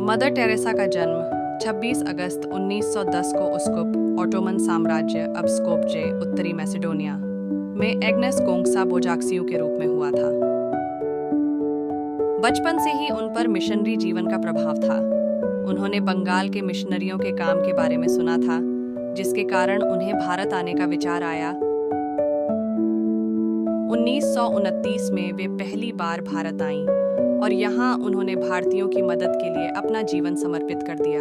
Mother Teresa का जन्म 26 अगस्त 1910 को उस्कुप ऑटोमन साम्राज्य अब स्कोपजे उत्तरी मैसेडोनिया में एग्नेस गोंगसा बोजाक्सियू के रूप में हुआ था। बचपन से ही उन पर मिशनरी जीवन का प्रभाव था। उन्होंने बंगाल के मिशनरियों के काम के बारे में सुना था, जिसके कारण उन्हें भारत आने का विचार आया। 1929 में वे पहली बार भारत आईं और यहाँ उन्होंने भारतीयों की मदद के लिए अपना जीवन समर्पित कर दिया।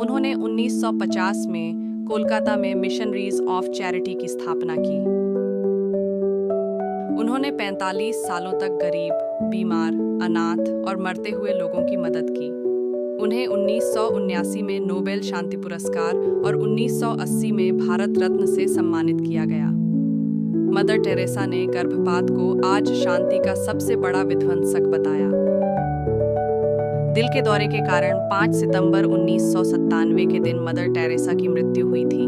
उन्होंने 1950 में कोलकाता में मिशनरीज ऑफ चैरिटी की स्थापना की। उन्होंने 45 सालों तक गरीब, बीमार, अनाथ और मरते हुए लोगों की मदद की। उन्हें 1979 में नोबेल शांति पुरस्कार और 1980 में भारत रत्न से सम्मानित किया गया। मदर टेरेसा ने गर्भपात को आज शांति का सबसे बड़ा विध्वंसक बताया। दिल के दौरे के कारण 5 सितंबर 1997 के दिन मदर टेरेसा की मृत्यु हुई थी।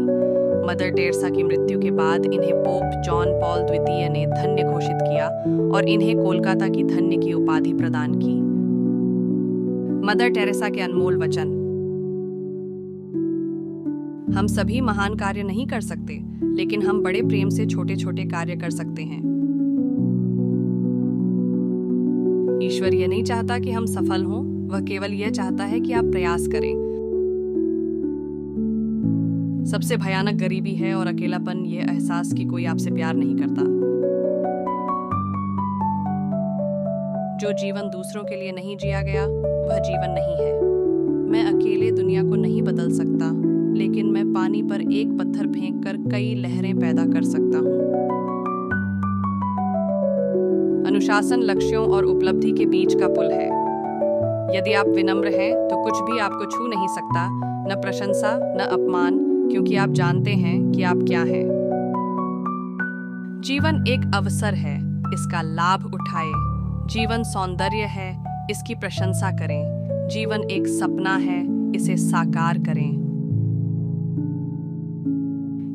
मदर टेरेसा की मृत्यु के बाद इन्हें पोप जॉन पॉल द्वितीय ने धन्य घोषित किया और इन्हें कोलकाता की धन्य की उपाधि प्रदान की। मदर टेरेसा के अनमोल वचन। हम सभी महान कार्य नहीं कर सकते, लेकिन हम बड़े प्रेम से छोटे छोटे कार्य कर सकते हैं। ईश्वर यह नहीं चाहता कि हम सफल हों, वह केवल यह चाहता है कि आप प्रयास करें। सबसे भयानक गरीबी है और अकेलापन यह एहसास कि कोई आपसे प्यार नहीं करता। जो जीवन दूसरों के लिए नहीं जिया गया, वह जीवन नहीं है। मैं अकेले दुनिया को नहीं बदल सकता, लेकिन मैं पानी पर एक पत्थर फेंककर कई लहरें पैदा कर सकता हूँ। अनुशासन लक्ष्यों और उपलब्धि के बीच का पुल है। यदि आप विनम्र हैं, तो कुछ भी आपको छू नहीं सकता, न प्रशंसा न अपमान, क्योंकि आप जानते हैं कि आप क्या हैं। जीवन एक अवसर है, इसका लाभ उठाएं। जीवन सौंदर्य है, इसकी प्रशंसा करें। जीवन एक सपना है, इसे साकार करें।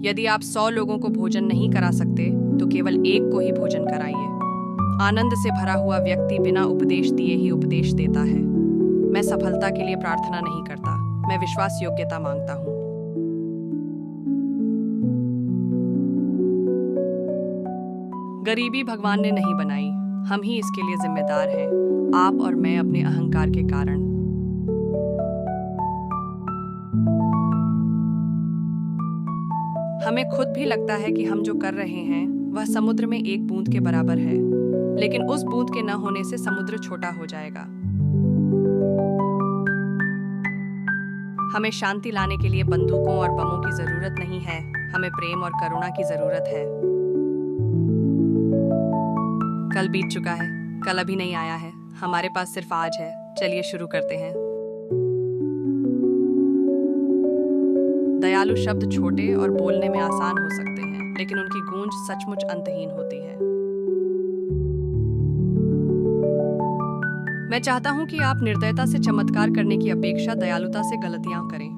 यदि आप 100 लोगों को भोजन नहीं करा सकते, तो केवल एक को ही भोजन कराइए। आनंद से भरा हुआ व्यक्ति बिना उपदेश दिए ही उपदेश देता है। मैं सफलता के लिए प्रार्थना नहीं करता, मैं विश्वास योग्यता मांगता हूँ। गरीबी भगवान ने नहीं बनाई, हम ही इसके लिए जिम्मेदार हैं, आप और मैं अपने अहंकार के कारण। हमें खुद भी लगता है कि हम जो कर रहे हैं वह समुद्र में एक बूंद के बराबर है, लेकिन उस बूंद के न होने से समुद्र छोटा हो जाएगा। हमें शांति लाने के लिए बंदूकों और बमों की जरूरत नहीं है, हमें प्रेम और करुणा की जरूरत है। कल बीत चुका है, कल अभी नहीं आया है, हमारे पास सिर्फ आज है। चलिए शुरू करते हैं। दयालु शब्द छोटे और बोलने में आसान हो सकते हैं, लेकिन उनकी गूंज सचमुच अंतहीन होती है। मैं चाहता हूं कि आप निर्दयता से चमत्कार करने की अपेक्षा दयालुता से गलतियां करें।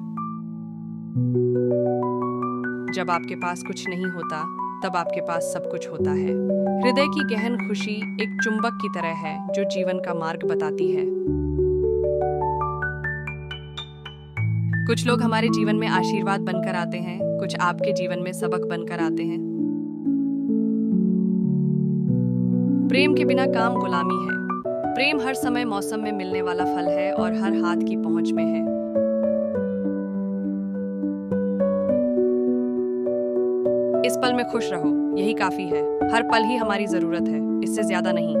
जब आपके पास कुछ नहीं होता, तब आपके पास सब कुछ होता है। हृदय की गहन खुशी एक चुंबक की तरह है, जो जीवन का मार्ग बताती है। कुछ लोग हमारे जीवन में आशीर्वाद बनकर आते हैं, कुछ आपके जीवन में सबक बनकर आते हैं। प्रेम के बिना काम गुलामी है। प्रेम हर समय मौसम में मिलने वाला फल है और हर हाथ की पहुंच में है। इस पल में खुश रहो, यही काफी है। हर पल ही हमारी जरूरत है, इससे ज्यादा नहीं।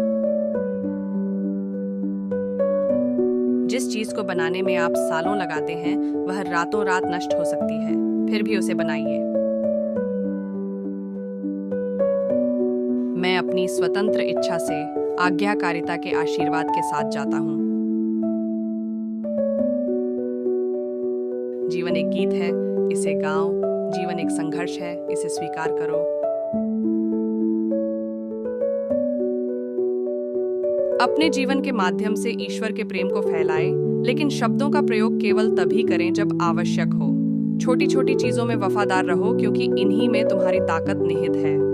जिस चीज को बनाने में आप सालों लगाते हैं, वह रातों रात नष्ट हो सकती है, फिर भी उसे बनाइए। मैं अपनी स्वतंत्र इच्छा से आज्ञाकारिता के आशीर्वाद के साथ जाता हूं। जीवन एक गीत है, इसे गाओ। जीवन एक संघर्ष है, इसे स्वीकार करो। अपने जीवन के माध्यम से ईश्वर के प्रेम को फैलाएं, लेकिन शब्दों का प्रयोग केवल तभी करें जब आवश्यक हो। छोटी छोटी चीजों में वफादार रहो, क्योंकि इन्हीं में तुम्हारी ताकत निहित है।